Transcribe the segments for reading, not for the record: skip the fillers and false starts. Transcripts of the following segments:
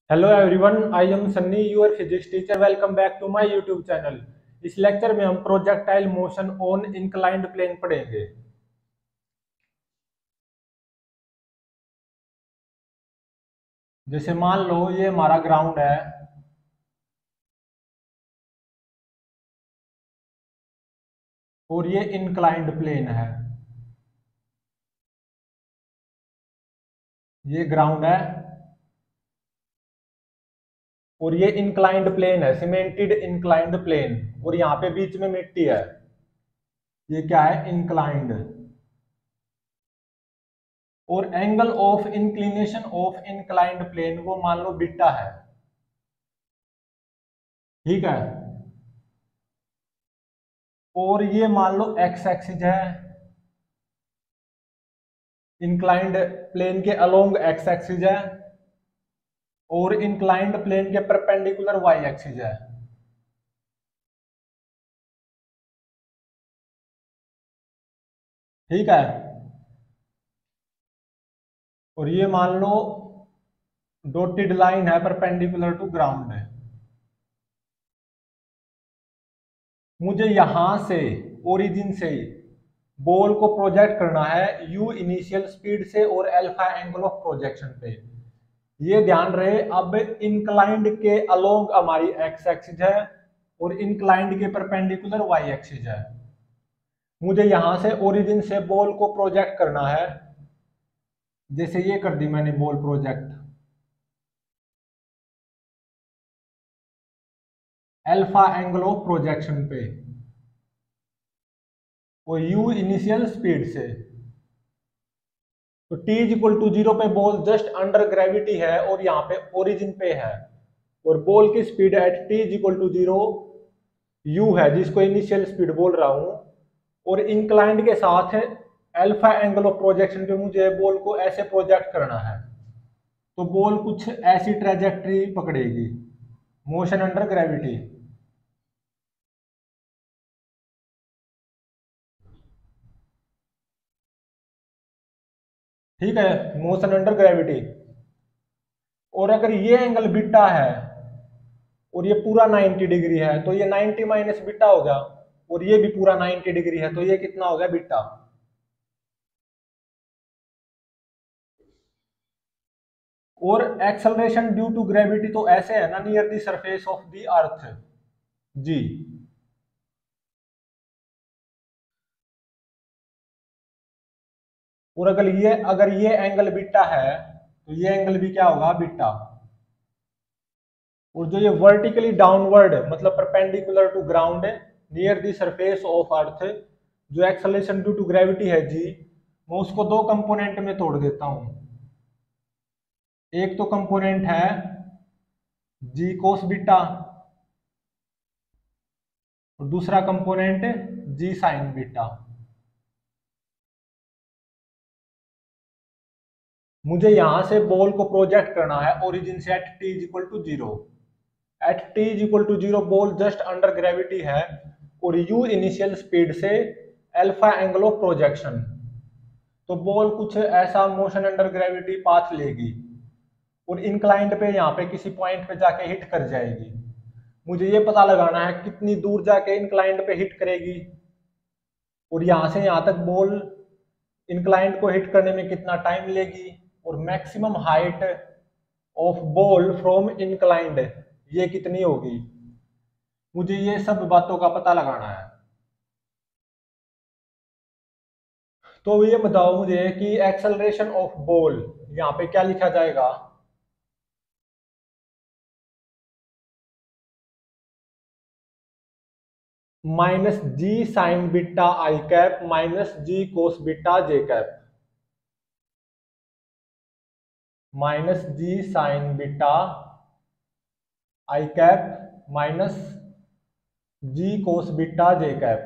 Hello everyone, I am Sunny, your physics teacher. Welcome back to my YouTube channel. इस lecture में हम projectile motion on inclined plane पढ़ेंगे। जैसे मान लो ये हमारा ग्राउंड है और ये इंक्लाइंड प्लेन है। ये ग्राउंड है और ये इंक्लाइंड प्लेन है, सीमेंटेड इंक्लाइंड प्लेन। और यहाँ पे बीच में मिट्टी है। ये क्या है? इंक्लाइंड। और angle of inclination of inclined plane वो मान लो बीटा है। ठीक है। और ये मान लो एक्स एक्सिस है, इंक्लाइंड प्लेन के अलोंग एक्स एक्सिस है और इंक्लाइंड प्लेन के परपेंडिकुलर वाई एक्सिस है। ठीक है। और ये मान लो डॉटेड लाइन है परपेंडिकुलर टू ग्राउंड है। मुझे यहां से ओरिजिन से बॉल को प्रोजेक्ट करना है यू इनिशियल स्पीड से और अल्फा एंगल ऑफ प्रोजेक्शन पे। ये ध्यान रहे, अब इंक्लाइंड के अलोंग हमारी एक्स एक्सिस है और इंक्लाइंड के परपेंडिकुलर वाई एक्सिस है। मुझे यहां से ओरिजिन से बॉल को प्रोजेक्ट करना है। जैसे ये कर दी मैंने ball project alpha angle of projection पे और यू इनिशियल स्पीड से। तो T is equal to zero पे बॉल जस्ट अंडर ग्रेविटी है और यहाँ पे ओरिजिन पे है। और बॉल की speed at T is equal to zero U है, जिसको इनिशियल स्पीड बोल रहा हूं। और इंक्लाइंड के साथ अल्फा एंगल ऑफ प्रोजेक्शन पे मुझे बॉल को ऐसे प्रोजेक्ट करना है। तो बॉल कुछ ऐसी ट्रेजेक्ट्री पकड़ेगी, मोशन अंडर ग्रेविटी। ठीक है, मोशन अंडर ग्रेविटी। और अगर ये एंगल बीटा है और ये पूरा 90 डिग्री है तो ये 90 माइनस बीटा हो गया। और ये भी पूरा 90 डिग्री है तो ये कितना हो गया? बीटा। और एक्सेलरेशन ड्यू टू ग्रेविटी तो ऐसे है ना, near the surface of the Earth, जी। और अगर ये एंगल बीटा है तो ये एंगल भी क्या होगा? बीटा। और जो ये वर्टिकली डाउनवर्ड मतलब perpendicular to ground near the surface of earth, जो एक्सेलरेशन ड्यू टू ग्रेविटी है जी, मैं उसको दो कंपोनेंट में तोड़ देता हूं। एक तो कंपोनेंट है जी कोस बीटा और दूसरा कंपोनेंट जी साइन बीटा। मुझे यहां से बॉल को प्रोजेक्ट करना है ओरिजिन से at T is equal to zero. At T is equal to zero ball just under gravity है और यू इनिशियल स्पीड से अल्फा एंगल ऑफ प्रोजेक्शन। तो बॉल कुछ ऐसा मोशन अंडर ग्रेविटी पाथ लेगी और इंक्लाइंड पे यहाँ पे किसी पॉइंट पे जाके हिट कर जाएगी। मुझे ये पता लगाना है कितनी दूर जाके इंक्लाइंड पे हिट करेगी और यहाँ से यहाँ तक बॉल इंक्लाइंड को हिट करने में कितना टाइम लेगी और maximum height of ball from inclined ये कितनी होगी। मुझे ये सब बातों का पता लगाना है। तो ये बताओ मुझे कि एक्सेलरेशन ऑफ बॉल यहाँ पे क्या लिखा जाएगा? माइनस जी साइन बीटा आई cap minus G cos beta जे cap. Minus G sine beta आई cap minus G cos beta जे कैप,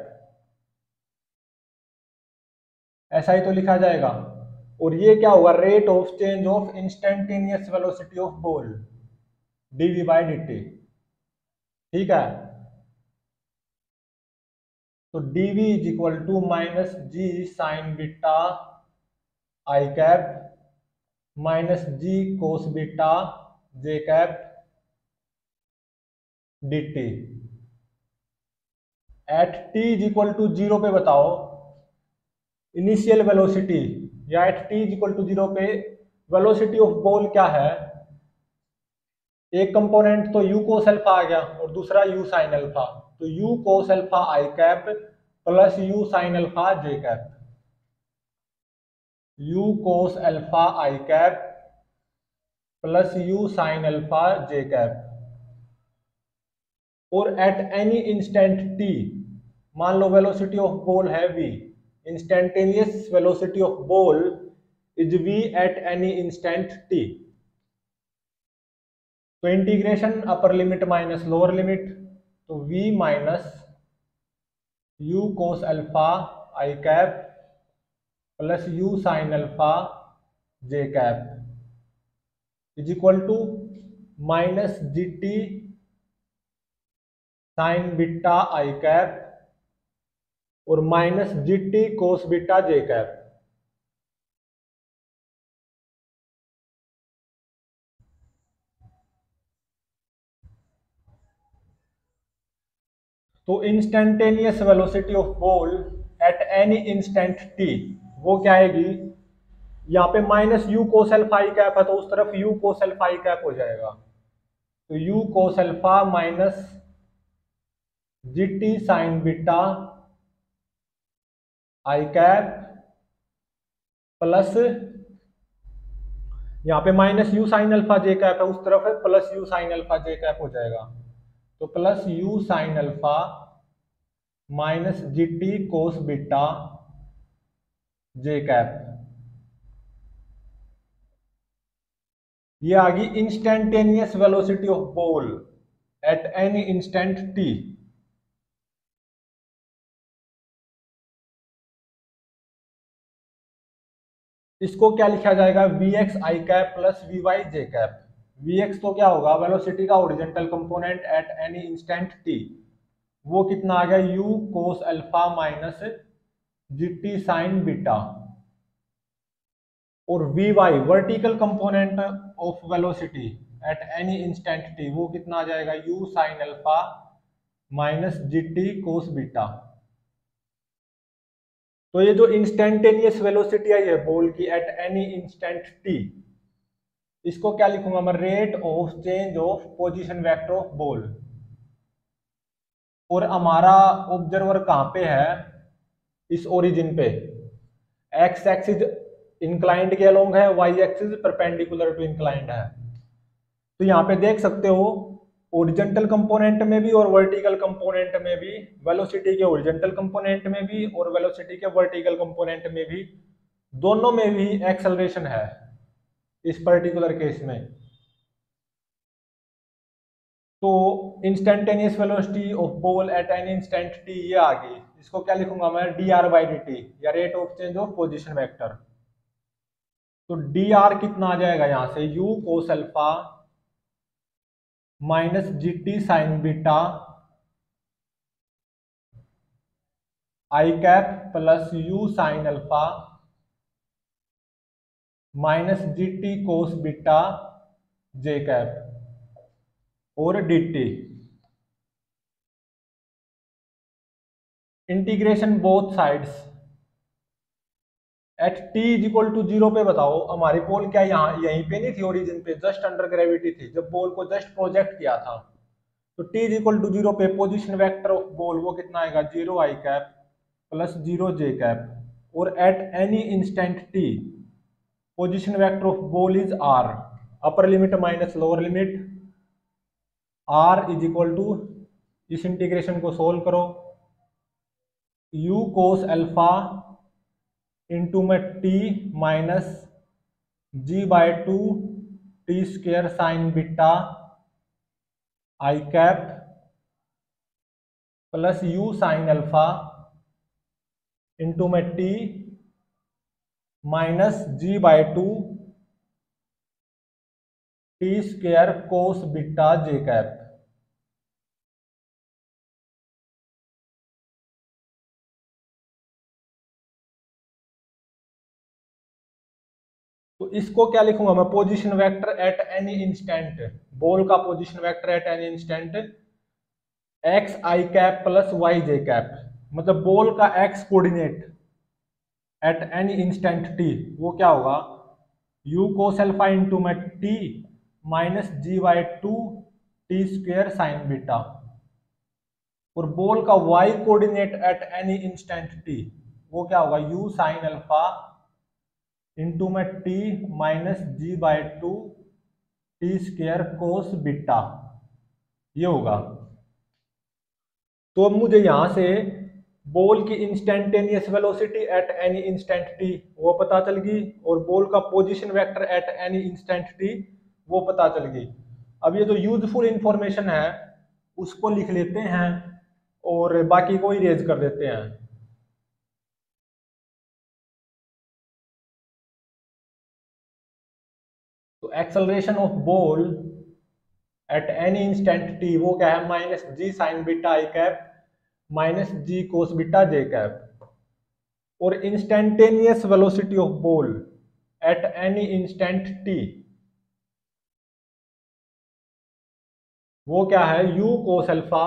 ऐसा ही तो लिखा जाएगा। और ये क्या होगा? Rate of change of instantaneous velocity of ball DV by D. ठीक है। तो DV is equal to minus G sine beta I cap minus G cos beta J cap D T. At T is equal to zero पे बताओ initial velocity, या at T is equal to zero पे velocity of ball क्या है। एक component तो u cos alpha आ गया और दूसरा यू साइन अल्फा, तो u cos alpha i cap plus you sine alpha J cap, u cos alpha i cap plus you sine alpha J cap. और at any instant t, मान लो velocity of ball है v, instantaneous velocity of ball is v at any instant t. तो integration upper limit minus lower limit, तो v minus u cos alpha i cap plus you sine alpha J cap is equal to minus G T sine beta I cap और minus G T cos beta जे cap. तो instantaneous velocity of ball at any instant T वो क्या आएगी, यहाँ पे minus u cos alpha i cap है तो उस तरफ u cos alpha i cap हो जाएगा, तो u cos alpha minus G T sine beta आई कैप प्लस यहाँ पे माइनस यू साइन अल्फा जे कैप है उस तरफ है plus you sine alpha J cap हो जाएगा, तो plus you sine alpha minus G T cos beta J cap. ये आ गई instantaneous velocity of ball at any instant T. इसको क्या लिखा जाएगा, वी एक्स आई कैप प्लस वी वाई जे कैप। वी एक्स तो क्या होगा, वेलोसिटी का horizontal component at any instant T, वो कितना आ गया U cos alpha minus G T sine beta, और v y vertical component of velocity at any instant T, वो कितना आ जाएगा u sine alpha minus G T cos beta. तो ये जो इंस्टेंटेनियस वेलोसिटी आई है बॉल की एट एनी इंस्टेंट टी, इसको क्या लिखूंगा मैं, rate of change of position vector of ball. और हमारा ऑब्जर्वर कहां पे है, इस ओरिजिन पे, एक्स एक्सिस इंक्लाइंड के अलोंग है, Y axis perpendicular to inclined है। तो यहाँ पे देख सकते हो ओरिजेंटल कंपोनेंट में भी और वर्टिकल कंपोनेंट में भी, वेलोसिटी के ओरिजेंटल कंपोनेंट में भी और वेलोसिटी के वर्टिकल कंपोनेंट में भी, दोनों में भी एक्सेलरेशन है इस पर्टिकुलर केस में। तो instantaneous velocity of ball at an instant t ये आ गई, इसको क्या लिखूंगा मैं, d r by d t, या rate of change of position vector. तो डी आर कितना आ जाएगा यहां से, u cos alpha minus G T sine beta I cap plus you sine alpha minus G T cos beta J cap और d t. Integration both sides at T is equal to zero पे बताओ हमारी ball क्या यहाँ यहीं पे नहीं थी, ओरिजिन पे जस्ट अंडर ग्रेविटी थी जब बॉल को जस्ट प्रोजेक्ट किया था। तो T is equal to zero पे पोजिशन वेक्टर ऑफ बॉल वो कितना आएगा, zero I cap plus zero J cap. और at any instant T position vector of ball is R, upper limit minus lower limit, R is equal to, इस integration को solve करो, U cos alpha into में T minus ji by two T square sine beta I cap plus you sine alpha into में T minus ji by two T square cos beta J cap. तो इसको क्या लिखूंगा मैं, position vector at any instant, ball का position vector at any instant x I cap plus y J cap, मतलब ball का x coordinate at any instant T वो क्या होगा, u कोस अल्फा इंटू में T minus ji by two T square sine beta, और ball का y coordinate at any instant t वो क्या होगा, u साइन अल्फा इंटू में t minus ji by two T square cos beta, ये होगा। तो अब मुझे यहां से बॉल की instantaneous velocity at any instant T वो पता चल गई, और बॉल का position vector at any instant T वो पता चल गई। अब ये जो यूजफुल इंफॉर्मेशन है उसको लिख लेते हैं और बाकी को इरेज कर देते हैं। तो acceleration of ball at any instant T वो क्या है, माइनस जी साइन बीटा आई cap minus G cos beta जे कैप, और instantaneous velocity of ball at any instant T वो क्या है, u cos alpha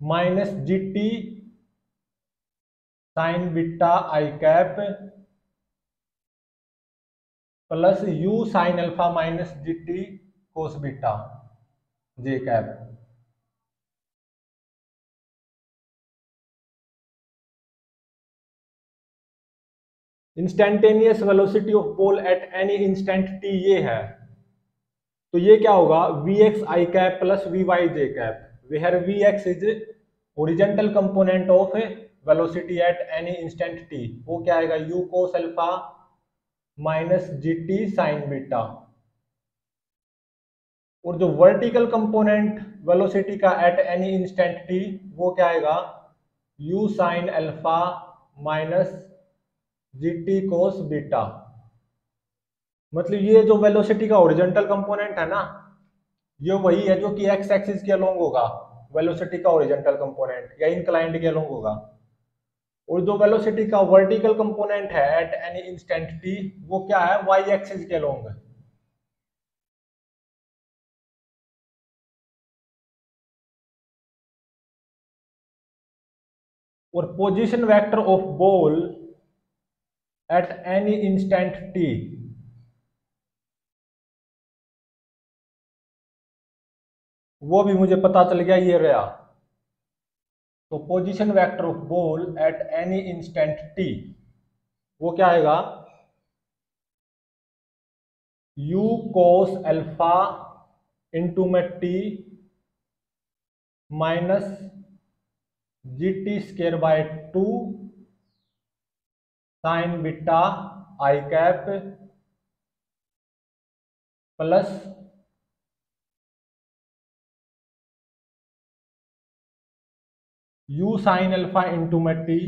minus G T sine beta I cap plus u sine alpha minus G T cos beta J cap. Instantaneous velocity of ball at any instant t ये है, तो ये क्या होगा, V X I cap plus V Y J cap, where V X is horizontal component of velocity at any instant T वो क्या आएगा, u cos alpha minus G T sine beta, और जो वर्टिकल कंपोनेंट वेलोसिटी का at any instant T वो क्या आएगा, u sine alpha minus G T cos beta. मतलब ये जो वेलोसिटी का ओरिजेंटल कंपोनेंट है ना, ये वही है जो कि एक्स एक्सिस के अलोंग होगा, वेलोसिटी का ओरिजेंटल कंपोनेंट या इंक्लाइंड के अलोंग होगा, और जो वेलोसिटी का वर्टिकल कंपोनेंट है एट एनी इंस्टेंट टी वो क्या है, वाई एक्सिस के अलोंग। और position vector of ball at any instant T वो भी मुझे पता चल गया, ये रहा। तो position vector of ball at any instant T वो क्या आएगा, u कोस अल्फा इंटू में T minus ji t square by two sine beta I cap plus u sine alpha into में टी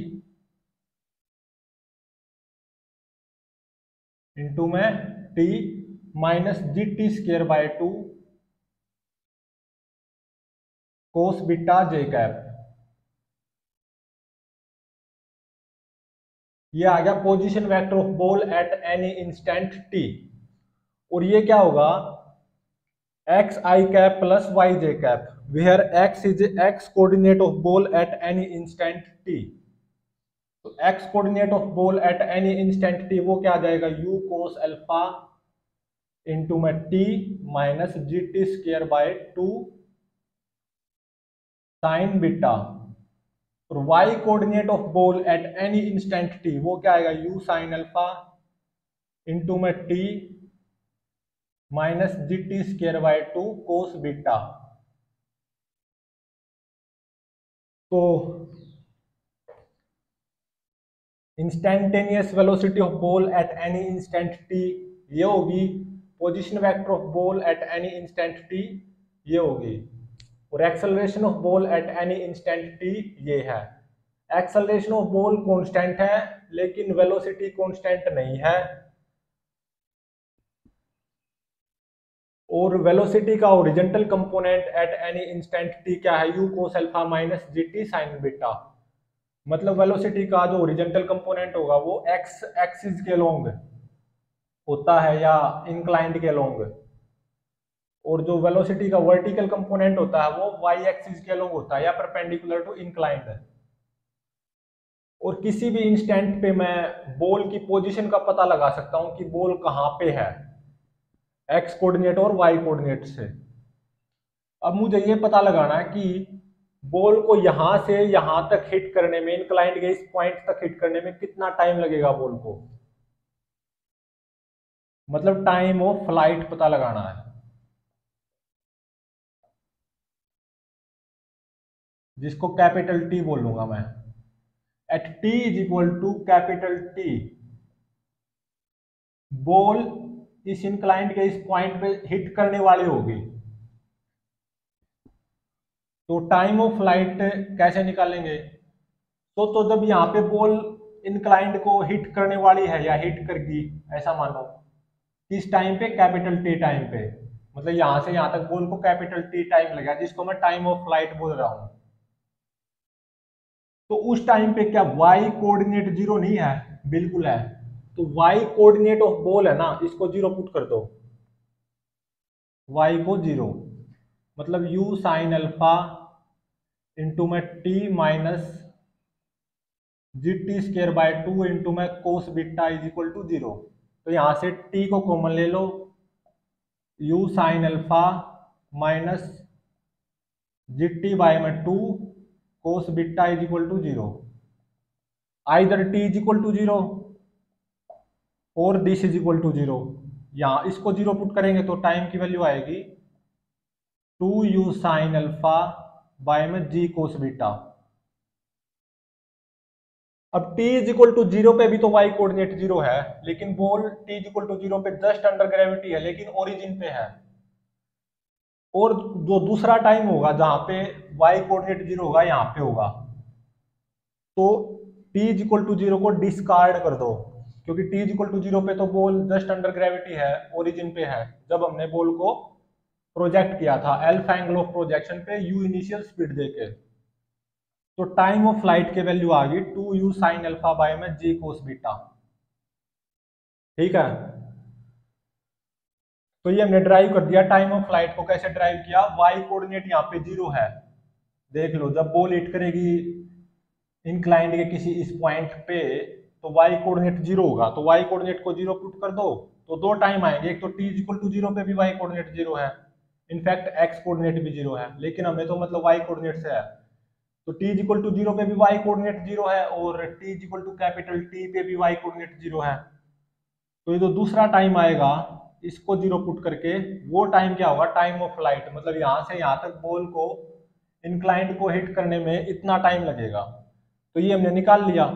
इंटू में T minus ji t square by two cos beta J cap. ये आ गया position vector of ball at any instant t, और ये क्या होगा, x I cap plus y J cap, where x is x coordinate of ball at any instant t. तो x coordinate of ball at any instant T वो क्या आ जाएगा, u cos alpha into में T minus ji t square by two sine beta, और y coordinate of ball at any instant T वो क्या आएगा, u साइन अल्फा इंटू में T minus ji t square by two cos beta. तो instantaneous velocity of ball at any instant t ये होगी, position vector of ball at any instant t ये होगी, और acceleration of ball at any instant t ये है। Acceleration of ball constant है लेकिन वेलोसिटी कांस्टेंट नहीं है, और वेलोसिटी का horizontal component at any instant T क्या है, u cos alpha minus G T sine beta, मतलब वेलोसिटी का जो ओरिजेंटल कंपोनेंट होगा वो एक्स एक्सिस के अलोंग होता है या इंक्लाइंड के अलोंग, और जो वेलोसिटी का वर्टिकल कंपोनेंट होता है वो वाई एक्सिस के अलोंग होता है या परपेंडिकुलर टू इंक्लाइंड है। और किसी भी इंस्टेंट पे मैं बॉल की पोजीशन का पता लगा सकता हूं कि बॉल कहां पे है, एक्स कोऑर्डिनेट और वाई कोऑर्डिनेट से। अब मुझे ये पता लगाना है कि बॉल को यहां से यहां तक हिट करने में, इंक्लाइंड के इस पॉइंट तक हिट करने में कितना टाइम लगेगा बॉल को, मतलब टाइम ऑफ फ्लाइट पता लगाना है, जिसको कैपिटल टी बोलूंगा मैं। At T is equal to capital T, ball इस इंक्लाइंड के इस पॉइंट पे हिट करने वाली होगी। तो टाइम ऑफ फ्लाइट कैसे निकालेंगे? तो जब यहाँ पे बॉल इंक्लाइंड को हिट करने वाली है या हिट करगी, ऐसा मानो किस टाइम पे, कैपिटल टी टाइम पे, मतलब यहां से यहां तक बॉल को कैपिटल टी टाइम लगेगा, जिसको मैं टाइम ऑफ फ्लाइट बोल रहा हूं। तो उस टाइम पे क्या वाई कोऑर्डिनेट जीरो नहीं है? बिल्कुल है। तो वाई कोऑर्डिनेट ऑफ बॉल है ना, इसको जीरो पुट कर दो, वाई को जीरो, मतलब यू साइन अल्फा इंटू में T minus ji t square by two into में cos beta is equal to zero. तो यहां से टी को कॉमन ले लो, u sine alpha minus ji t by में two cos beta is equal to zero. Either t is equal to zero और this is equal to zero. यहाँ इसको जीरो पुट करेंगे तो टाइम की वैल्यू आएगी two U sine alpha by में जी cos beta. अब t is equal to zero पे भी तो y कोऑर्डिनेट जीरो है, लेकिन ball t is equal to zero पे जस्ट अंडर ग्रेविटी है, लेकिन ओरिजिन पे है। और जो दूसरा टाइम होगा जहां पे y कोऑर्डिनेट जीरो होगा, यहाँ पे होगा, तो t is equal to zero को डिस्कार्ड कर दो, क्योंकि t is equal to zero पे तो बॉल जस्ट अंडर ग्रेविटी है, ओरिजिन पे है, जब हमने बॉल को प्रोजेक्ट किया था अल्फा एंगल ऑफ प्रोजेक्शन पे u इनिशियल स्पीड देके। तो टाइम ऑफ फ्लाइट की वैल्यू आ गई two U sine alpha by में जी कोस बीटा। ठीक है, तो ये हमने ड्राइव कर दिया। टाइम ऑफ फ्लाइट को कैसे ड्राइव किया? वाई कोऑर्डिनेट यहाँ पे जीरो है, देख लो जब बॉल हिट करेगी इंक्लाइंड के किसी इस पॉइंट पे तो वाई कोऑर्डिनेट जीरो होगा, तो वाई कोऑर्डिनेट को जीरो पुट कर दो तो दो टाइम आएंगे, एक तो T is equal to zero पे भी वाई कोऑर्डिनेट जीरो है, इनफैक्ट एक्स कोऑर्डिनेट भी जीरो है, लेकिन हमें तो मतलब वाई कोऑर्डिनेट से है, तो t is equal to zero पे भी वाई कोऑर्डिनेट जीरो है और t is equal to capital T पे भी वाई कोऑर्डिनेट जीरो है। तो ये जो दूसरा टाइम आएगा इसको जीरो पुट करके वो टाइम क्या होगा? टाइम ऑफ फ्लाइट, मतलब यहां से यहां तक बॉल को इंक्लाइंड को हिट करने में इतना टाइम लगेगा। तो ये हमने निकाल लिया,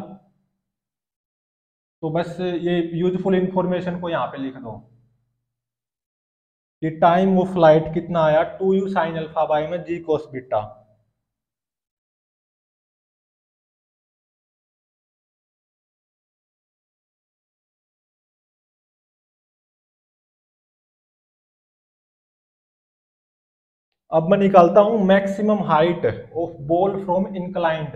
तो बस ये यूजफुल इंफॉर्मेशन को यहाँ पे लिख दो कि टाइम ऑफ फ्लाइट कितना आया, two U sine alpha by में जी कोस बीटा। अब मैं निकालता हूं maximum height of ball from inclined.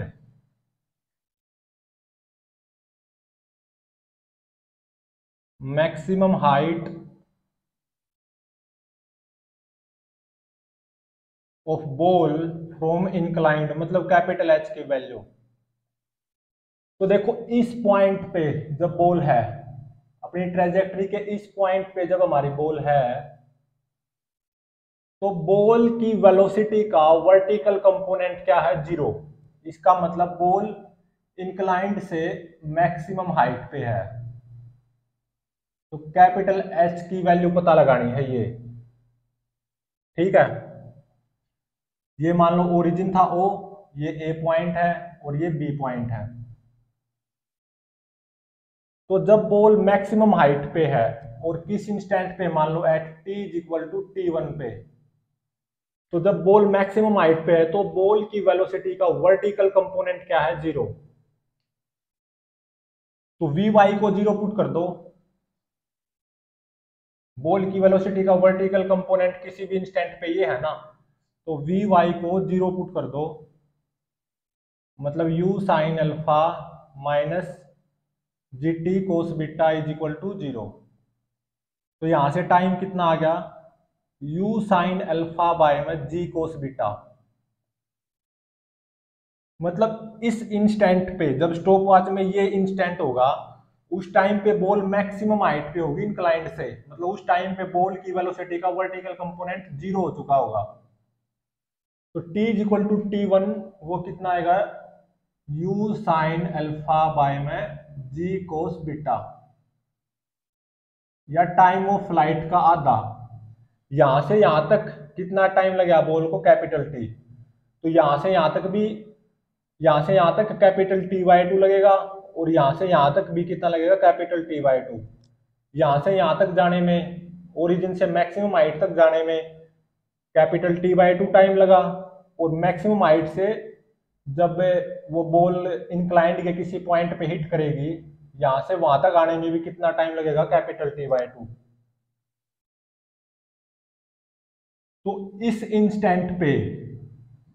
Maximum height of ball from inclined, मतलब कैपिटल एच की वैल्यू। तो देखो इस पॉइंट पे जब बॉल है, अपनी ट्रेजेक्टरी के इस पॉइंट पे जब हमारी बॉल है, तो बॉल की वेलोसिटी का वर्टिकल कंपोनेंट क्या है? जीरो। इसका मतलब बॉल इंक्लाइंड से मैक्सिमम हाइट पे है, तो कैपिटल एच की वैल्यू पता लगानी है ये। ठीक है, ये मान लो ओरिजिन था ओ, ये ए पॉइंट है और ये बी पॉइंट है। तो जब बॉल मैक्सिमम हाइट पे है और किस इंस्टेंट पे, मान लो at T is equal to t one पे, तो जब बॉल मैक्सिमम हाइट पे है तो बॉल की वेलोसिटी का वर्टिकल कंपोनेंट क्या है? जीरो। तो वी वाई को जीरो पुट कर दो, बॉल की वेलोसिटी का वर्टिकल कंपोनेंट किसी भी इंस्टेंट पे ये है ना, तो वी वाई को जीरो पुट कर दो, मतलब you sine alpha minus G T cos beta is equal to 0। तो यहां से टाइम कितना आ गया, यू साइन अल्फा बाय में जी कोस बीटा। मतलब इस इंस्टेंट पे जब स्टॉप वॉच में ये इंस्टेंट होगा, उस टाइम पे बॉल मैक्सिमम हाइट पे होगी इंक्लाइंड से, मतलब उस टाइम पे बॉल की वेलोसिटी का वर्टिकल कंपोनेंट 0 हो चुका होगा। तो t is equal to T1 वो कितना आएगा, u साइन अल्फा बाय में g कोस बीटा, या टाइम ऑफ फ्लाइट का आधा। यहां से यहां तक कितना टाइम लगेगा बॉल को, कैपिटल टी। तो यहां से यहां तक भी, यहां से यहां तक कैपिटल टी बाई टू लगेगा, और यहां से यहां तक भी कितना लगेगा, कैपिटल टी बाई टू। यहां से यहां तक जाने में, ओरिजिन से मैक्सिमम हाइट तक जाने में capital T by two time लगा, और मैक्सिमम हाइट से जब वो बॉल इंक्लाइंड के किसी पॉइंट पे हिट करेगी, यहां से वहां तक आने में भी कितना टाइम लगेगा, कैपिटल टी बाई टू। तो इस इंस्टेंट पे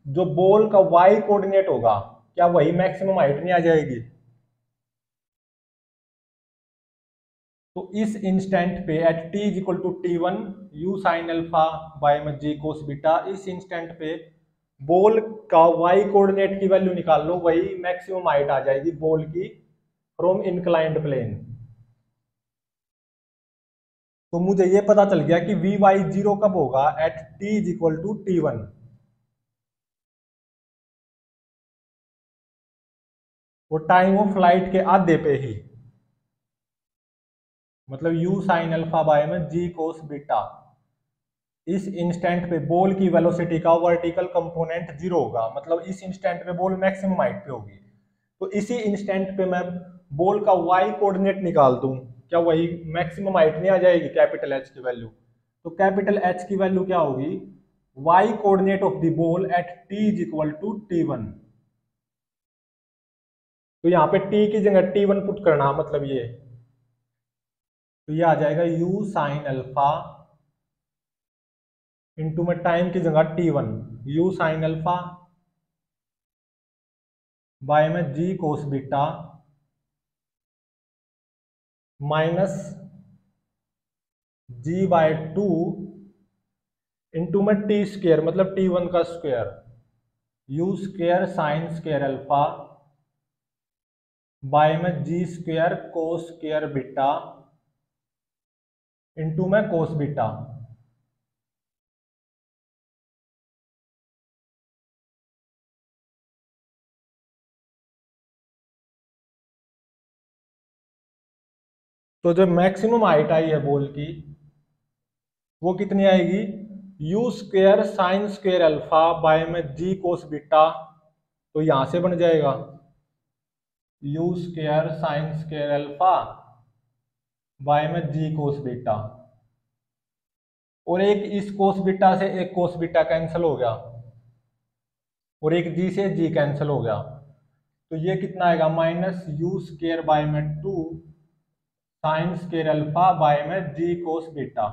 जो बॉल का वाई कोऑर्डिनेट होगा, क्या वही मैक्सिमम हाइट नहीं आ जाएगी। तो इस इंस्टेंट पे at T is equal to T1 you sine alpha by में जी कोस बीटा, इस इंस्टेंट पे बॉल का वाई कोऑर्डिनेट की वैल्यू निकाल लो, वही मैक्सिमम हाइट आ जाएगी बॉल की फ्रॉम इंक्लाइंड प्लेन। तो मुझे ये पता चल गया कि वी वाई जीरो कब होगा, at T is equal to T1। वो टाइम ऑफ फ्लाइट के आधे पे ही, मतलब यू साइन अल्फा बाय में जी कोस बीटा। इस इंस्टेंट पे बॉल की वेलोसिटी का वर्टिकल कंपोनेंट 0 होगा, मतलब इस इंस्टेंट पे बॉल मैक्सिमम हाइट पे होगी। तो इसी इंस्टेंट पे मैं बॉल का वाई कोऑर्डिनेट निकाल दूं, क्या वही मैक्सिमम हाइट नहीं आ जाएगी, कैपिटल एच की वैल्यू। तो कैपिटल एच की वैल्यू क्या होगी, Y coordinate of the ball at T is equal to T1। तो यहाँ पे टी की जगह T1 पुट करना, मतलब ये, तो ये आ जाएगा यू साइन अल्फा इंटू में टाइम की जगह T1, you sine alpha by में जी cos beta minus ji by two into में टी स्क्र, मतलब T1 का square, u square sine square alpha by में g square cos square beta into में cos beta. तो जो मैक्सिमम हाइट आई है ball की, वो कितनी आएगी, U square sine square alpha by में जी कोस बीटा। तो यहां से बन जाएगा you square sine square alpha by में जी कोस बीटा, और एक इस कोस बीटा से एक कोस बीटा कैंसिल हो गया, और एक जी से जी कैंसिल हो गया। तो ये कितना आएगा, माइनस यू स्क्वायर बाय में two sine square alpha by में जी कोस बीटा।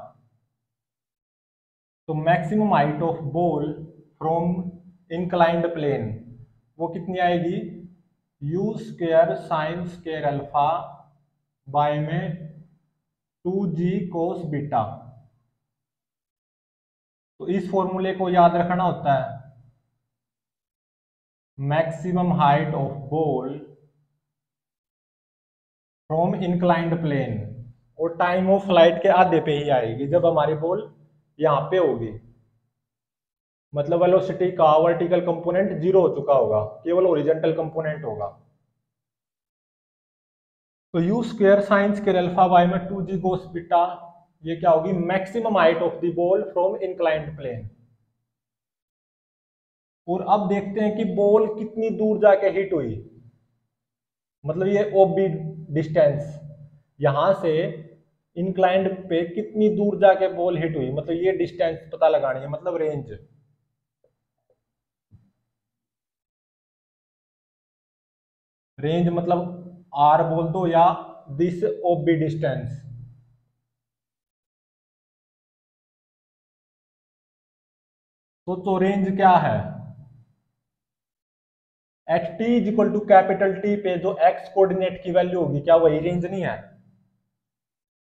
तो maximum height of ball from inclined plane वो कितनी आएगी, U square sine square alpha by में टू जी कोस बीटा। तो इस फॉर्मूले को याद रखना होता है, maximum height of ball from inclined plane, और टाइम ऑफ फ्लाइट के आधे पे ही आएगी जब हमारी बॉल यहाँ पे होगी, मतलब वेलोसिटी का वर्टिकल कंपोनेंट 0 हो चुका होगा, केवल ओरिजेंटल कंपोनेंट होगा। तो U square sine square alpha by में टू जी कोस बीटा, ये क्या होगी, maximum height of the ball from inclined plane. और अब देखते हैं कि बॉल कितनी दूर जाके हिट हुई, मतलब ये ओबी डिस्टेंस, यहां से इंक्लाइंड पे कितनी दूर जाके बॉल हिट हुई, मतलब ये डिस्टेंस पता लगानी है, मतलब रेंज। रेंज मतलब आर बोल दो या दिस ओबी डिस्टेंस। तो रेंज क्या है, at T is equal to capital T पे जो एक्स कोऑर्डिनेट की वैल्यू होगी, क्या वही रेंज नहीं है?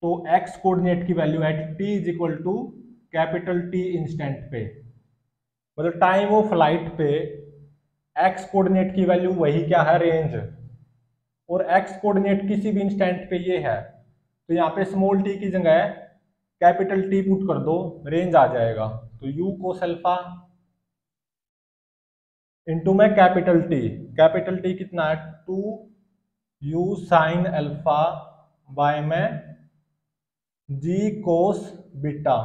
तो एक्स कोऑर्डिनेट की value at T is equal to capital T instant पे, मतलब टाइम ऑफ फ्लाइट पे एक्स कोऑर्डिनेट की वैल्यू वही क्या है, रेंज। और एक्स कोऑर्डिनेट किसी भी इंस्टेंट पे ये है, तो यहाँ पे स्मॉल टी की जगह कैपिटल टी पुट कर दो, रेंज आ जाएगा। तो यू कोस अल्फा इंटू में कैपिटल टी कितना है, 2 यू साइन अल्फा बाय में जी कोस बीटा,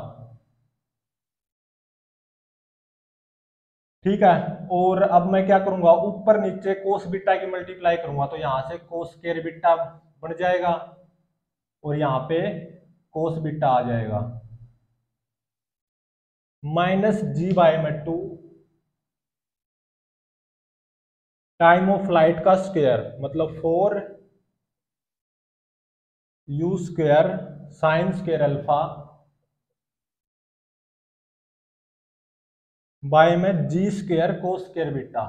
ठीक है। और अब मैं क्या करूंगा, ऊपर नीचे कोस बीटा की मल्टीप्लाई करूंगा, तो यहां से कोस स्क्वायर बीटा बन जाएगा और यहाँ पे कोस बीटा आ जाएगा, माइनस जी बाय में 2 टाइम ऑफ फ्लाइट का स्क्वायर, मतलब 4 u square sine square alpha by में g square cos square beta,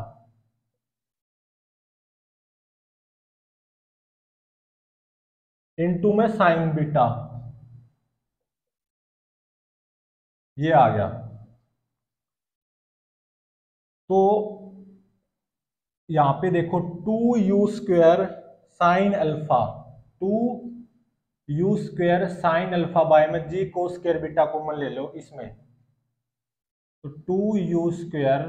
into में साइन बीटा, ये आ गया। तो यहां पे देखो 2 u square sine alpha, 2 u square sine alpha by में जी कोस स्क्वायर बीटा कॉमन ले लो इसमें, तो 2 यू स्क्वायर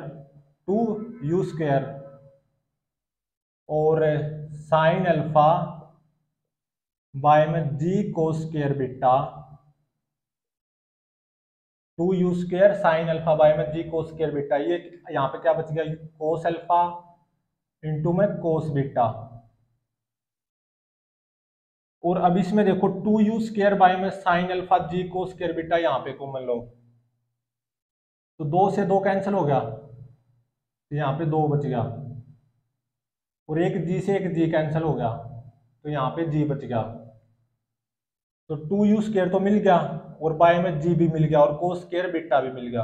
और साइन अल्फा बाय में जी cos square beta, 2 u square sine alpha by में जी कोस स्क्वायर बीटा, ये यहाँ पे क्या बच गया, कोस अल्फा इंटू में कोस बीटा। और अब इसमें देखो 2 यू स्क्वायर बाय में साइन अल्फा जी कोस स्क्वायर बीटा, यहाँ पे कॉमन लो, तो 2 से 2 कैंसिल हो गया, तो यहाँ पे 2 बच गया, और एक जी से एक जी कैंसिल हो गया, तो यहाँ पे जी बच गया। तो 2 यू स्क्वायर तो मिल गया और बाय में जी भी मिल गया और कोस स्क्वायर बीटा भी मिल गया,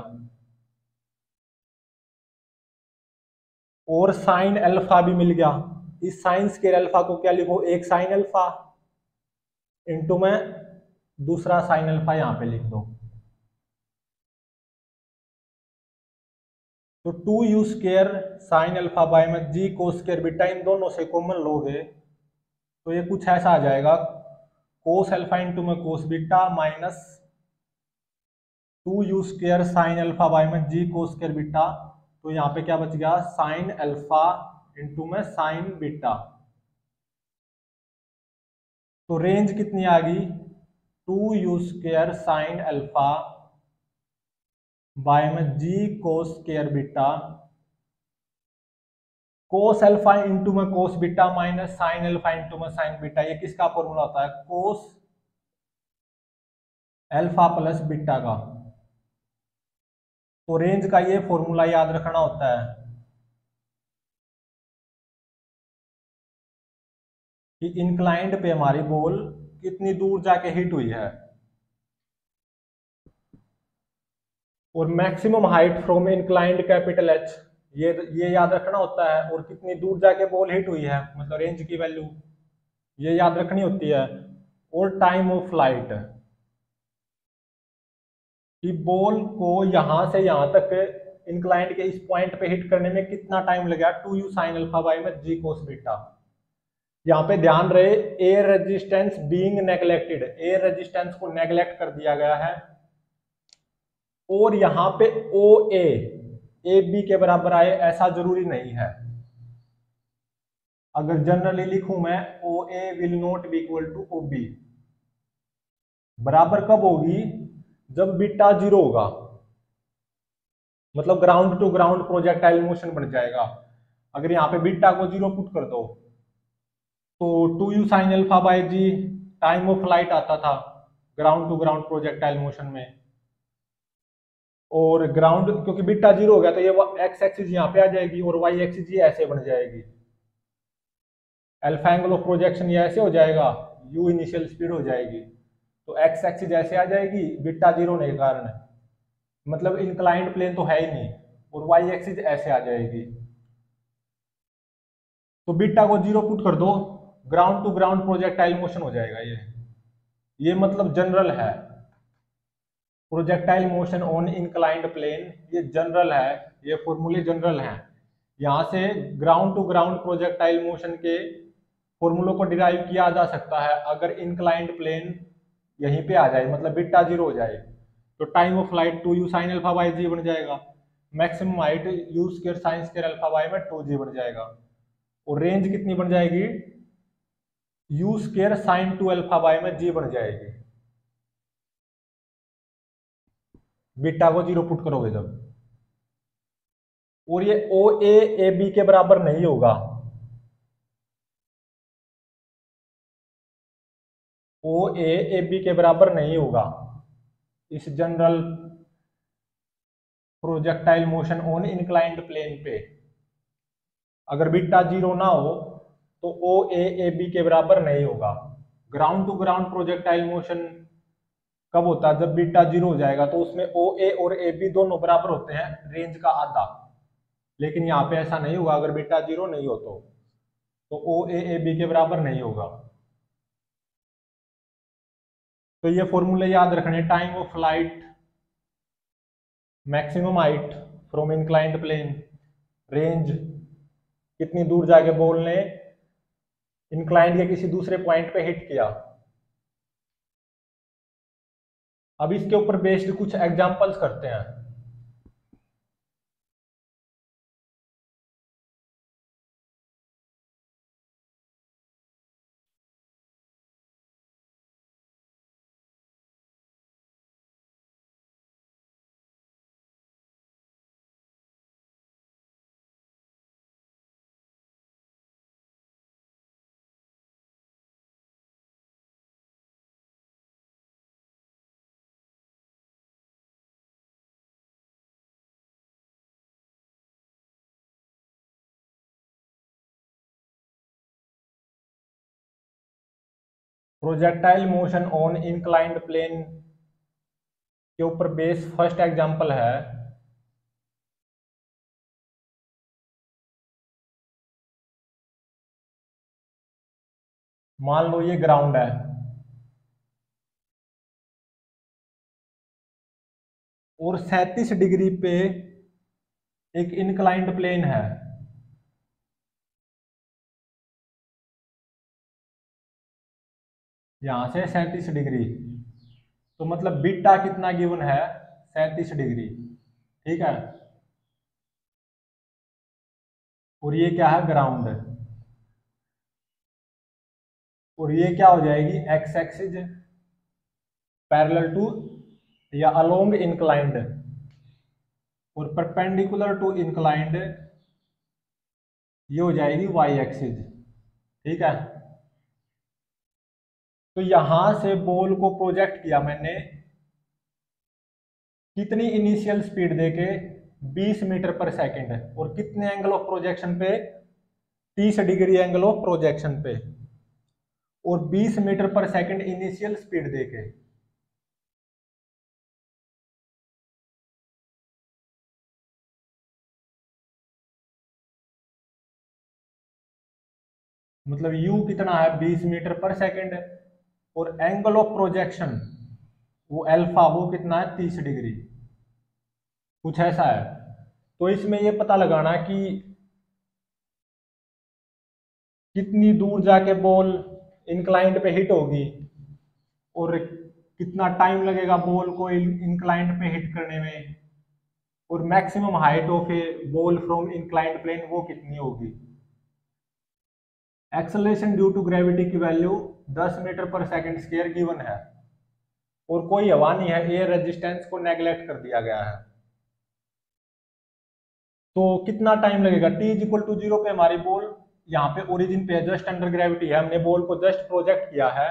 और साइन अल्फा भी मिल गया। इस साइन स्क्वायर अल्फा को क्या लिखो, एक साइन अल्फा इंटू में दूसरा साइन अल्फा यहाँ पे लिख दो, तो 2 u square sine alpha by में जी कोस स्क्वायर बीटा, इन दोनों से कॉमन लोगे तो ये कुछ ऐसा आ जाएगा, कोस अल्फा इंटू में cos beta minus 2 u square sine alpha by में जी कोस स्क्वायर बीटा, तो यहाँ पे क्या बच गया, साइन अल्फा इंटू में साइन बीटा। तो रेंज कितनी आ गई, 2 u square sine alpha by में जी cos square beta, cos alpha into में cos beta minus sine alpha into में साइन बीटा, ये किसका फॉर्मूला होता है, कोस अल्फा प्लस बीटा का। तो रेंज का ये फॉर्मूला याद रखना होता है कि इंक्लाइंड पे हमारी बॉल कितनी दूर जाके हिट हुई है, और maximum height from inclined capital H, ये याद रखना होता है, और कितनी दूर जाके बॉल हिट हुई है मतलब रेंज की वैल्यू ये याद रखनी होती है, और टाइम ऑफ फ्लाइट कि बॉल को यहां से यहां तक इंक्लाइंड के इस पॉइंट पे हिट करने में कितना टाइम लगेगा, 2 यू साइन अल्फा बाय में जी कोस बीटा। यहाँ पे ध्यान रहे air resistance being neglected, air resistance को नेग्लेक्ट कर दिया गया है, और यहाँ पे ओ ए बी के बराबर आए ऐसा जरूरी नहीं है। अगर जनरली लिखूं मैं O A will not be equal to O B, बराबर कब होगी, जब बीटा 0 होगा, मतलब ground to ground projectile motion बन जाएगा। अगर यहाँ पे बीटा को 0 पुट कर दो तो 2 U sine alpha by G time of flight आता था ground to ground projectile motion में, और ग्राउंड क्योंकि बीटा 0 हो गया तो ये एक्स एक्सिस यहाँ पे आ जाएगी और वाई एक्सिस ये ऐसे बन जाएगी, अल्फा एंगल ऑफ प्रोजेक्शन ये ऐसे हो जाएगा, यू इनिशियल स्पीड हो जाएगी, तो एक्स एक्सिस ऐसे आ जाएगी बीटा 0 होने के कारण, मतलब इंक्लाइंड प्लेन तो है ही नहीं, और वाई एक्सिस ऐसे आ जाएगी। तो बीटा को 0 पुट कर दो, ground to ground projectile motion हो जाएगा। ये मतलब जनरल है, projectile motion on inclined plane, ये जनरल है, ये फॉर्मूले जनरल हैं। यहां से ground to ground projectile motion के फॉर्मूलों को डिराइव किया जा सकता है अगर इंक्लाइंड प्लेन यहीं पे आ जाए, मतलब बीटा 0 हो जाए। तो time of flight 2u sin alpha by g बन जाएगा, maximum height u square sin square alpha by में 2g बन जाएगा, और रेंज कितनी बन जाएगी, u square sin 2 alpha by में g बन जाएगी, बीटा को 0 पुट करोगे जब। और ये ओ ए बी के बराबर नहीं होगा, ओ ए बी के बराबर नहीं होगा इस general projectile motion on inclined plane पे। अगर बीटा 0 ना हो तो ओ ए बी के बराबर नहीं होगा। Ground to ground projectile motion कब होता है, जब बीटा 0 हो जाएगा, तो उसमें ओ ए और ए बी दोनों बराबर होते हैं, रेंज का आधा। लेकिन यहाँ पे ऐसा नहीं होगा, अगर बीटा 0 नहीं हो तो ओ ए बी के बराबर नहीं होगा। तो ये फॉर्मूले याद रखने, time of flight, maximum height from inclined plane, range कितनी दूर जाके बॉल ने इंक्लाइंड के किसी दूसरे पॉइंट पे हिट किया। अब इसके ऊपर बेस्ड कुछ एग्जांपल्स करते हैं। Projectile motion on inclined plane के ऊपर बेस फर्स्ट एग्जांपल है, मान लो ये ग्राउंड है और 37 डिग्री पे एक इंक्लाइंड प्लेन है। यहां से 37 डिग्री, तो मतलब बीटा कितना गिवन है, 37 डिग्री, ठीक है। और ये क्या है, ग्राउंड, और ये क्या हो जाएगी, एक्स एक्सिस पैरेलल टू या अलोंग इंक्लाइंड, और परपेंडिकुलर टू इंक्लाइंड ये हो जाएगी वाई एक्सिस, ठीक है। तो यहां से बॉल को प्रोजेक्ट किया मैंने कितनी इनिशियल स्पीड देके, 20 मीटर पर सेकंड, और कितने एंगल ऑफ प्रोजेक्शन पे, 30 डिग्री एंगल ऑफ प्रोजेक्शन पे, और 20 metre per second initial speed देके। मतलब u कितना है, 20 मीटर पर सेकंड, और एंगल ऑफ प्रोजेक्शन वो अल्फा, वो कितना है, 30 डिग्री, कुछ ऐसा है। तो इसमें ये पता लगाना कि कितनी दूर जाके बॉल इंक्लाइंड पे हिट होगी, और कितना टाइम लगेगा बॉल को इंक्लाइंड पे हिट करने में, और maximum height of a ball from inclined plane वो कितनी होगी। एक्सेलरेशन ड्यू टू ग्रेविटी की value 10 meter per second square given है, और कोई हवा नहीं है, एयर रेजिस्टेंस को नेग्लेक्ट कर दिया गया है। तो कितना टाइम लगेगा, t इज इक्वल टू 0 पे हमारी बॉल यहाँ पे ओरिजिन पे जस्ट अंडर ग्रेविटी है, हमने बॉल को जस्ट प्रोजेक्ट किया है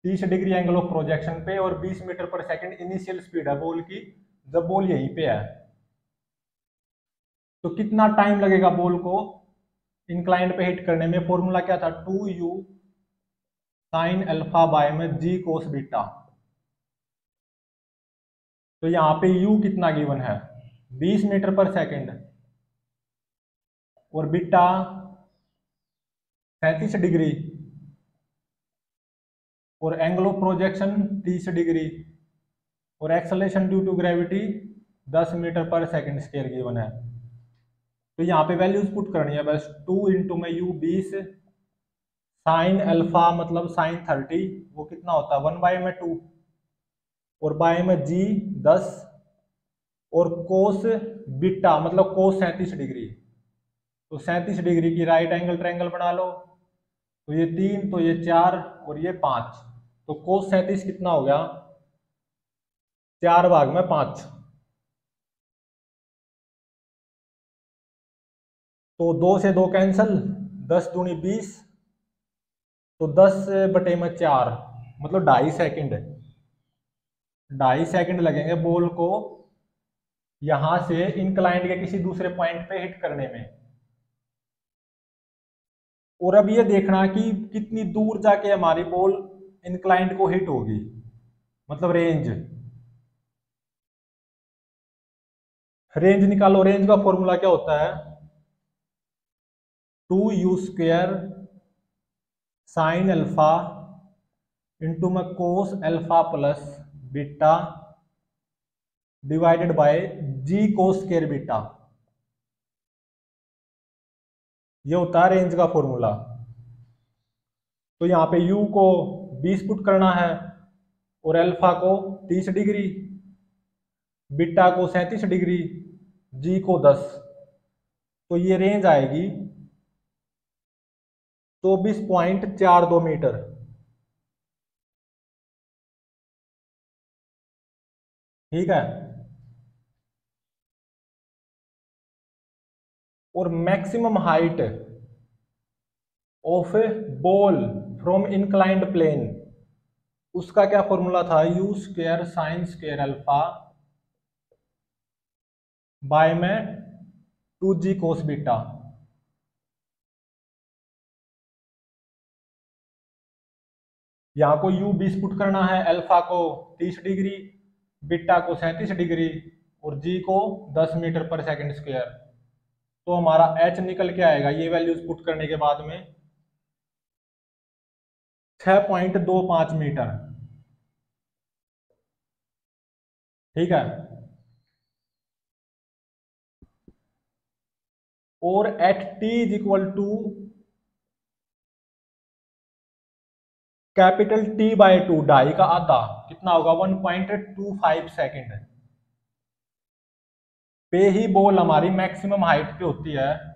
30 डिग्री एंगल ऑफ प्रोजेक्शन पे, और 20 metre per second initial speed है बॉल की जब बॉल यहीं पे है। तो कितना टाइम लगेगा बॉल को इंक्लाइंड पे हिट करने में, फॉर्मूला क्या था, 2u sin अल्फा बाय में g कोस बीटा। तो यहाँ पे u कितना गिवन है, 20 मीटर पर सेकंड, और बीटा 37 डिग्री और एंगल ऑफ प्रोजेक्शन 30 डिग्री और acceleration due to gravity 10 meter per second square given है। तो यहाँ पे वैल्यूज पुट करनी है बस। 2 इंटू में यू 20, साइन अल्फा मतलब साइन 30 वो कितना होता है 1/2 और बाय में जी 10 और कोस बीटा मतलब कोस 37 डिग्री। तो 37 डिग्री की राइट एंगल ट्रायंगल बना लो। तो ये 3 तो ये 4 और ये 5। तो कोस 37 कितना हो गया 4 भाग में 5। तो 2 से 2 कैंसल, 10 दूनी 20, तो 10 बटे में 4 मतलब 2.5 सेकंड। 2.5 सेकंड लगेंगे बॉल को यहां से इंक्लाइंड के किसी दूसरे पॉइंट पे हिट करने में। और अब ये देखना कि कितनी दूर जाके हमारी बॉल इंक्लाइंड को हिट होगी, मतलब रेंज। रेंज निकालो। रेंज का फॉर्मूला क्या होता है 2u² साइन अल्फा इंटू में cos alpha plus beta divided by g cos square beta. ये होता है रेंज का फॉर्मूला। तो यहाँ पे u को 20 पुट करना है और अल्फा को 30 डिग्री, बीटा को 37 डिग्री, जी को 10। तो ये रेंज आएगी 24.42 मीटर। ठीक है। और maximum height of a ball from inclined plane, उसका क्या फॉर्मूला था u² sign square alpha by में 2g कोस बीटा। यहां को u 20 पुट करना है, अल्फा को 30 डिग्री, बीटा को 37 डिग्री और g को 10 मीटर पर सेकंड स्क्वायर। तो हमारा h निकल के आएगा ये वैल्यूज पुट करने के बाद में 6.25 मीटर। ठीक है। और at t is equal to capital T/2 2.5 का आधा कितना होगा 1.25 सेकेंड पे ही बॉल हमारी मैक्सिमम हाइट पे होती है,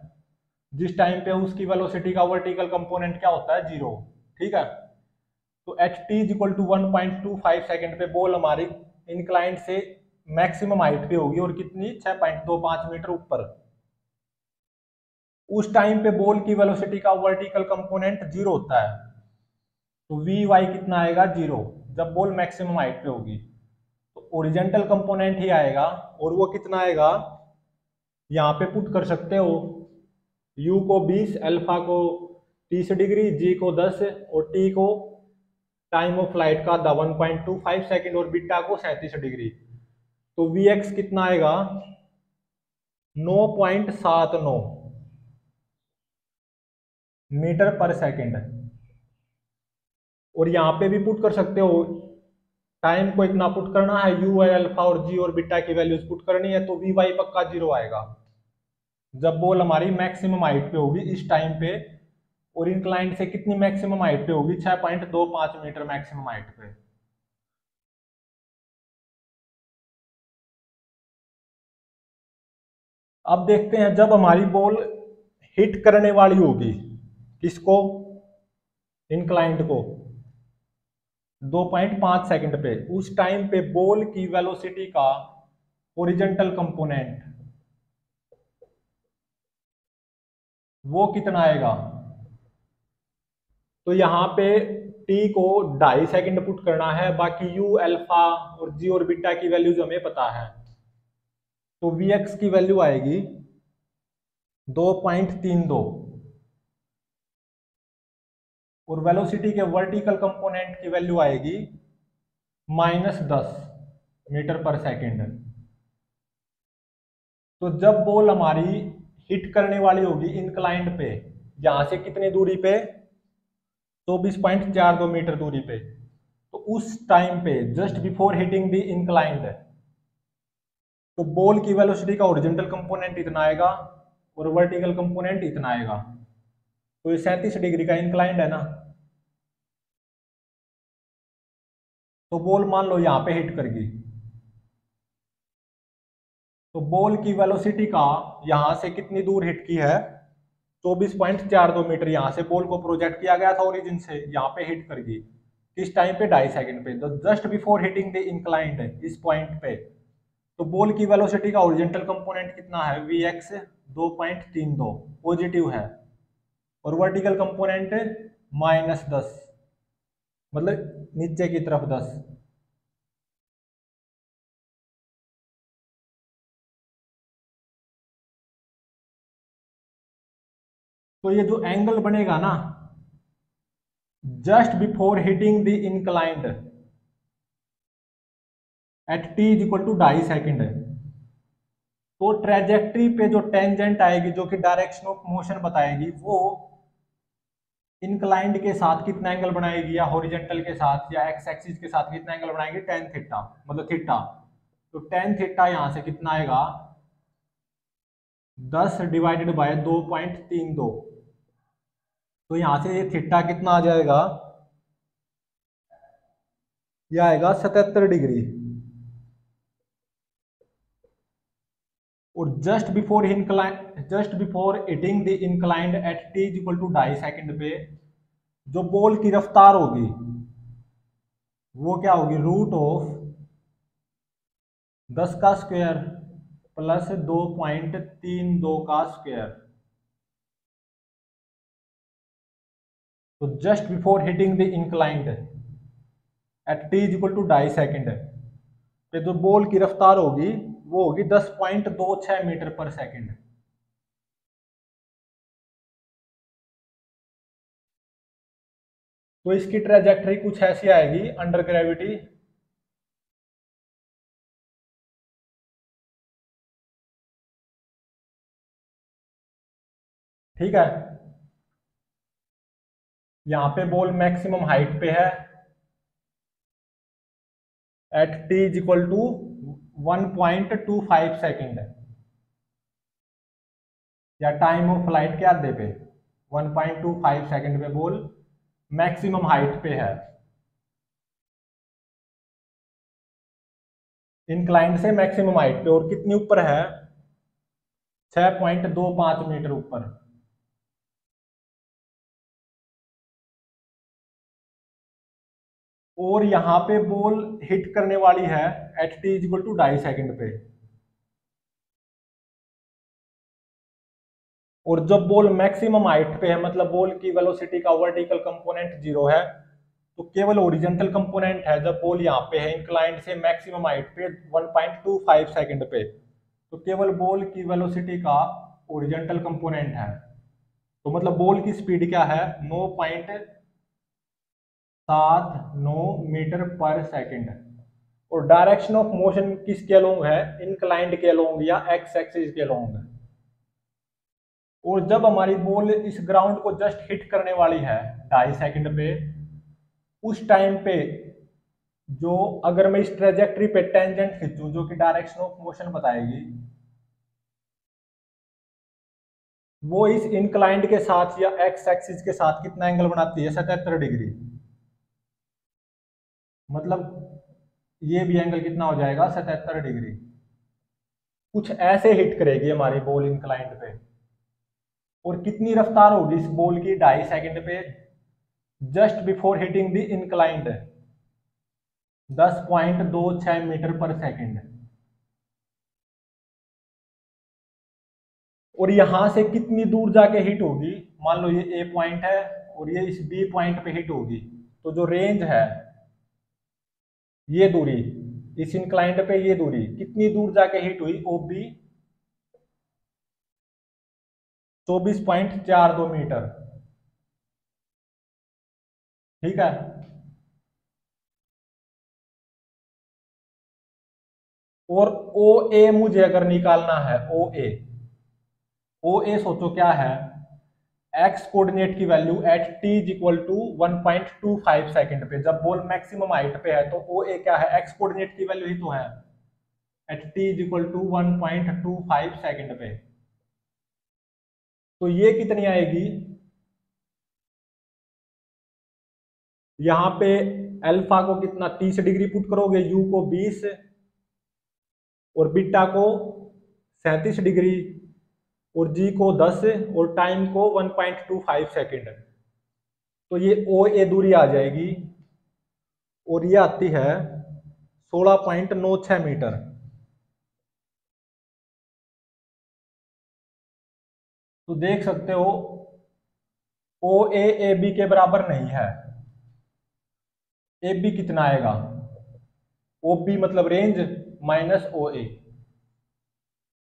जिस टाइम पे उसकी वेलोसिटी का वर्टिकल कंपोनेंट क्या होता है 0। ठीक है। तो at t is equal to 1.25 second पे बॉल हमारी इंक्लाइंड से मैक्सिमम हाइट पे होगी और कितनी 6.25 मीटर ऊपर। उस टाइम पे बॉल की वेलोसिटी का वर्टिकल कंपोनेंट 0 होता है, तो वी वाई कितना आएगा 0 जब बॉल मैक्सिमम हाइट पे होगी। तो ओरिजेंटल कंपोनेंट ही आएगा और वो कितना आएगा यहाँ पे पुट कर सकते हो u को 20, अल्फा को 30 डिग्री, g को 10 और t को टाइम ऑफ फ्लाइट का 1.25 सेकेंड और बीटा को 37 डिग्री। तो vx कितना आएगा 9.79 मीटर पर सेकेंड। और यहाँ पे भी पुट कर सकते हो, टाइम को इतना पुट करना है, u है अल्फा और g और बीटा की वैल्यूज पुट करनी है, तो वी वाई पक्का 0 आएगा जब बॉल हमारी मैक्सिमम हाइट पे होगी इस टाइम पे। और इंक्लाइंड से कितनी मैक्सिमम हाइट पे होगी 6.25 मीटर मैक्सिमम हाइट पे। अब देखते हैं जब हमारी बॉल हिट करने वाली होगी किसको इंक्लाइंड को 2.5 सेकंड पे, उस टाइम पे बॉल की वेलोसिटी का ओरिजेंटल कंपोनेंट वो कितना आएगा। तो यहाँ पे t को 2.5 सेकंड पुट करना है, बाकी u अल्फा और g और बीटा की वैल्यूज हमें पता है। तो vx की वैल्यू आएगी 2.32 और वेलोसिटी के वर्टिकल कंपोनेंट की वैल्यू आएगी -10 मीटर पर सेकेंड। तो जब बॉल हमारी हिट करने वाली होगी इंक्लाइंड पे यहां से कितनी दूरी पे, 24.42 मीटर दूरी पे। तो उस टाइम पे just before hitting the inclined, तो बॉल की वेलोसिटी का ओरिजेंटल कंपोनेंट इतना आएगा और वर्टिकल कंपोनेंट इतना आएगा। तो ये 37 डिग्री का इंक्लाइंड है ना। तो बॉल मान लो यहां पे हिट कर गई, तो बॉल की वेलोसिटी का यहां से कितनी दूर हिट की है, 24.42 मीटर। यहां से बॉल को प्रोजेक्ट किया गया था ओरिजिन से, यहाँ पे हिट कर गई किस टाइम पे, 2.5 सेकंड पे, तो just before hitting the inclined इस पॉइंट पे। तो बॉल की वेलोसिटी का ओरिजेंटल कंपोनेंट कितना है, vx 2.32 पॉजिटिव है, और वर्टिकल कंपोनेंट -10, मतलब नीचे की तरफ 10। तो ये जो एंगल बनेगा ना just before hitting the inclined at t is equal to 2.5 second है, तो ट्रेजेक्ट्री पे जो टेंजेंट आएगी जो कि डायरेक्शन ऑफ मोशन बताएगी, वो इंक्लाइंड के साथ कितना एंगल बनाएगी, या हॉरिजॉन्टल के साथ या एक्स एक्सिस के साथ कितना एंगल बनाएगी, टेन थीटा, मतलब थीटा। तो टेन थीटा यहां से कितना आएगा, 10 डिवाइडेड बाय 2.32। तो यहां से ये थीटा कितना आ जाएगा, ये आएगा 77 डिग्री। और just before hitting the inclined at t is equal to 2.5 second पे जो बॉल की रफ्तार होगी वो क्या होगी, √10 का स्क्वायर प्लस 2.32 का स्क्वायर। तो just before hitting the inclined at t is equal to 2.5 second पे जो बॉल की रफ्तार होगी वो होगी 10.26 मीटर पर सेकेंड। तो इसकी ट्रेजेक्टरी कुछ ऐसी आएगी अंडर ग्रेविटी। ठीक है, यहां पे बॉल मैक्सिमम हाइट पे है at t is equal to 1.25 second, या टाइम ऑफ फ्लाइट के आधे पे 1.25 सेकेंड पे बॉल मैक्सिमम हाइट पे है, इंक्लाइंड से मैक्सिमम हाइट पे, और कितनी ऊपर है, 6.25 मीटर ऊपर। और यहां पे बॉल हिट करने वाली है at t is equal to 2.5 second पे। और जब बॉल मैक्सिमम हाइट पे है, मतलब बॉल की वेलोसिटी का वर्टिकल कंपोनेंट 0 है, तो केवल ओरिजेंटल कंपोनेंट है जब बॉल यहाँ पे है इंक्लाइंड से मैक्सिमम हाइट पे 1.25 सेकेंड पे, तो केवल बॉल की वेलोसिटी का ओरिजेंटल कंपोनेंट है। तो मतलब बॉल की स्पीड क्या है, 9.79 मीटर पर सेकेंड। और डायरेक्शन ऑफ मोशन किसके अलोंग है, इंक्लाइंड के अलोंग या एक्स एक्सिस के अलोंग है। और जब हमारी बॉल इस ग्राउंड को जस्ट हिट करने वाली है 2.5 सेकेंड पे, उस टाइम पे जो अगर मैं इस ट्रेजेक्टरी पे टेंजेंट खींचूं जो कि डायरेक्शन ऑफ मोशन बताएगी, वो इस इंक्लाइंड के साथ या एक्स एक्सिस के साथ कितना एंगल बनाती है, 77 डिग्री। मतलब ये भी एंगल कितना हो जाएगा, 77 डिग्री। कुछ ऐसे हिट करेगी हमारी बॉल इंक्लाइंड पे, और कितनी रफ्तार होगी इस बॉल की, 2.5 सेकेंड पे just before hitting the inclined 10.26 meter per second. और यहां से कितनी दूर जाके हिट होगी, मान लो ये ए पॉइंट है और ये इस बी पॉइंट पे हिट होगी, तो जो रेंज है ये दूरी, इस इंक्लाइंड पे ये दूरी कितनी दूर जाके हिट हुई, ओ बी 24.42 मीटर। ठीक है, और ओ ए मुझे अगर निकालना है, ओ ए सोचो क्या है, एक्स कोऑर्डिनेट की value at T is equal to 1.25 second पे, जब बॉल मैक्सिमम हाइट पे है तो ओ ए क्या है, एक्स कोऑर्डिनेट की वैल्यू ही तो है, at T is equal to 1.25 second पे। तो ये कितनी आएगी, यहां पे अल्फा को कितना 30 डिग्री पुट करोगे, यू को 20 और बीटा को 37 डिग्री और जी को 10 और टाइम को 1.25 सेकेंड। तो ये ओ ए दूरी आ जाएगी और ये आती है 16.96 मीटर। तो देख सकते हो ओ ए बी के बराबर नहीं है। ए बी कितना आएगा, ओ बी मतलब रेंज माइनस ओ ए,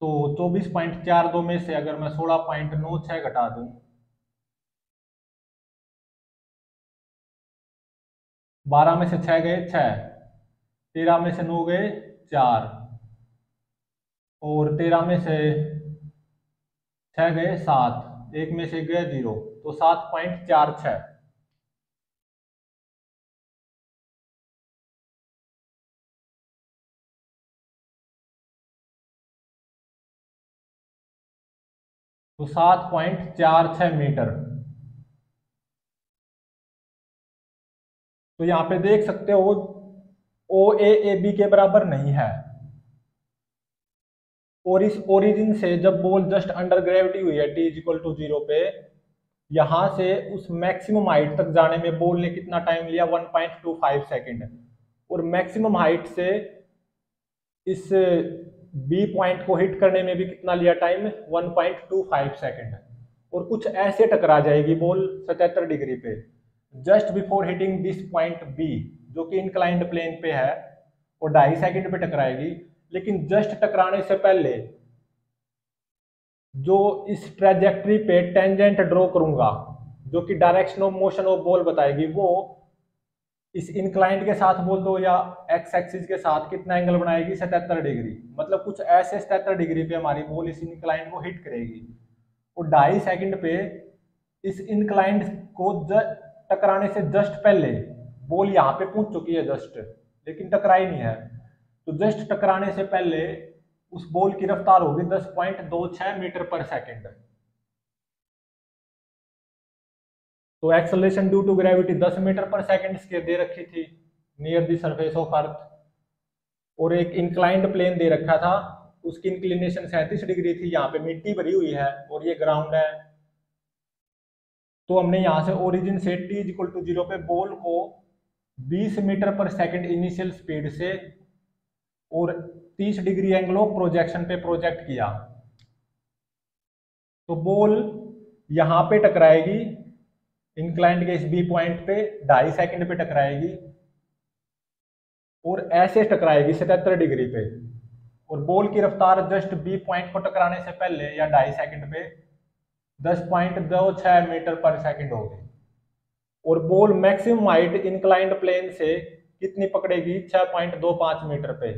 तो 24.42 में से अगर मैं 16.96 घटा दूं, 12 में से 6 गए 6, 13 में से 9 गए 4 और 13 में से 6 गए 7, एक में से गए 0, तो 7.46। तो 7.46 मीटर। तो यहां पे देख सकते हो ओ ए बी के बराबर नहीं है, और इस ओरिजिन से जब बॉल जस्ट अंडर ग्रेविटी हुई है टी इज इक्वल टू 0 पे, यहां से उस मैक्सिमम हाइट तक जाने में बॉल ने कितना टाइम लिया, 1.25 सेकेंड, और मैक्सिमम हाइट से इस बी पॉइंट को हिट करने में भी कितना लिया टाइम, 1.25 सेकेंड। और कुछ ऐसे टकरा जाएगी बॉल 77 डिग्री पे just before hitting this point B, जो कि इंक्लाइंड प्लेन पे है, और 2.5 सेकेंड पे टकराएगी। लेकिन जस्ट टकराने से पहले जो इस ट्रेजेक्ट्री पे टेंजेंट ड्रॉ करूंगा, जो कि direction of motion of ball बताएगी, वो इस इंक्लाइंड के साथ बोल दो या एक्स एक्सिस के साथ कितना एंगल बनाएगी, 77 डिग्री। मतलब कुछ ऐसे 77 डिग्री पे हमारी बॉल इस इंक्लाइंड को हिट करेगी, और 2.5 सेकेंड पे इस इंक्लाइंड को टकराने से जस्ट पहले बॉल यहाँ पे पहुंच चुकी है जस्ट, लेकिन टकराई नहीं है। तो जस्ट टकराने से पहले उस बॉल की रफ्तार होगी 10.26 मीटर पर सेकेंड। तो acceleration due to gravity 10 meter per second की दे रखी थी near the surface of earth, और एक इंक्लाइंड प्लेन दे रखा था, उसकी इंक्लिनेशन 37 डिग्री थी, यहाँ पे मिट्टी भरी हुई है और ये ग्राउंड है। तो हमने यहाँ से ओरिजिन से टी इज इक्वल टू 0 पे बॉल को 20 metre per second initial speed से और 30 डिग्री एंगल ऑफ प्रोजेक्शन पे प्रोजेक्ट किया। तो बॉल यहाँ पे टकराएगी इंक्लाइंड के इस बी पॉइंट पे, 2.5 सेकेंड पे टकराएगी और ऐसे टकराएगी 77 डिग्री पे, और बॉल की रफ्तार जस्ट बी पॉइंट को टकराने से पहले या 2.5 सेकेंड पे 10.26 मीटर पर सेकेंड होगी। और ball maximum height inclined plane से कितनी पकड़ेगी, 6.25 मीटर पे।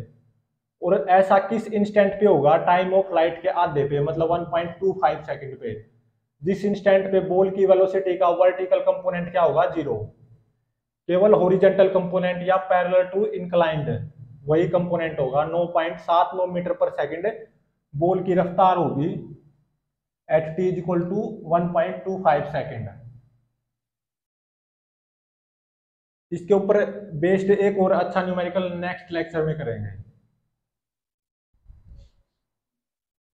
और ऐसा किस इंस्टेंट पे होगा, टाइम ऑफ फ्लाइट के आधे पे, मतलब 1.25 सेकेंड पे, जिस इंस्टेंट पे बॉल की वेलोसिटी का वर्टिकल कंपोनेंट क्या होगा, 0। केवल हॉरिजॉन्टल कंपोनेंट या पैरेलल टू इंक्लाइंड वही कंपोनेंट होगा। 9.79 मीटर पर सेकेंड बॉल की रफ्तार होगी at T is equal to 1.25 second. इसके ऊपर बेस्ड एक और अच्छा न्यूमेरिकल नेक्स्ट लेक्चर में करेंगे।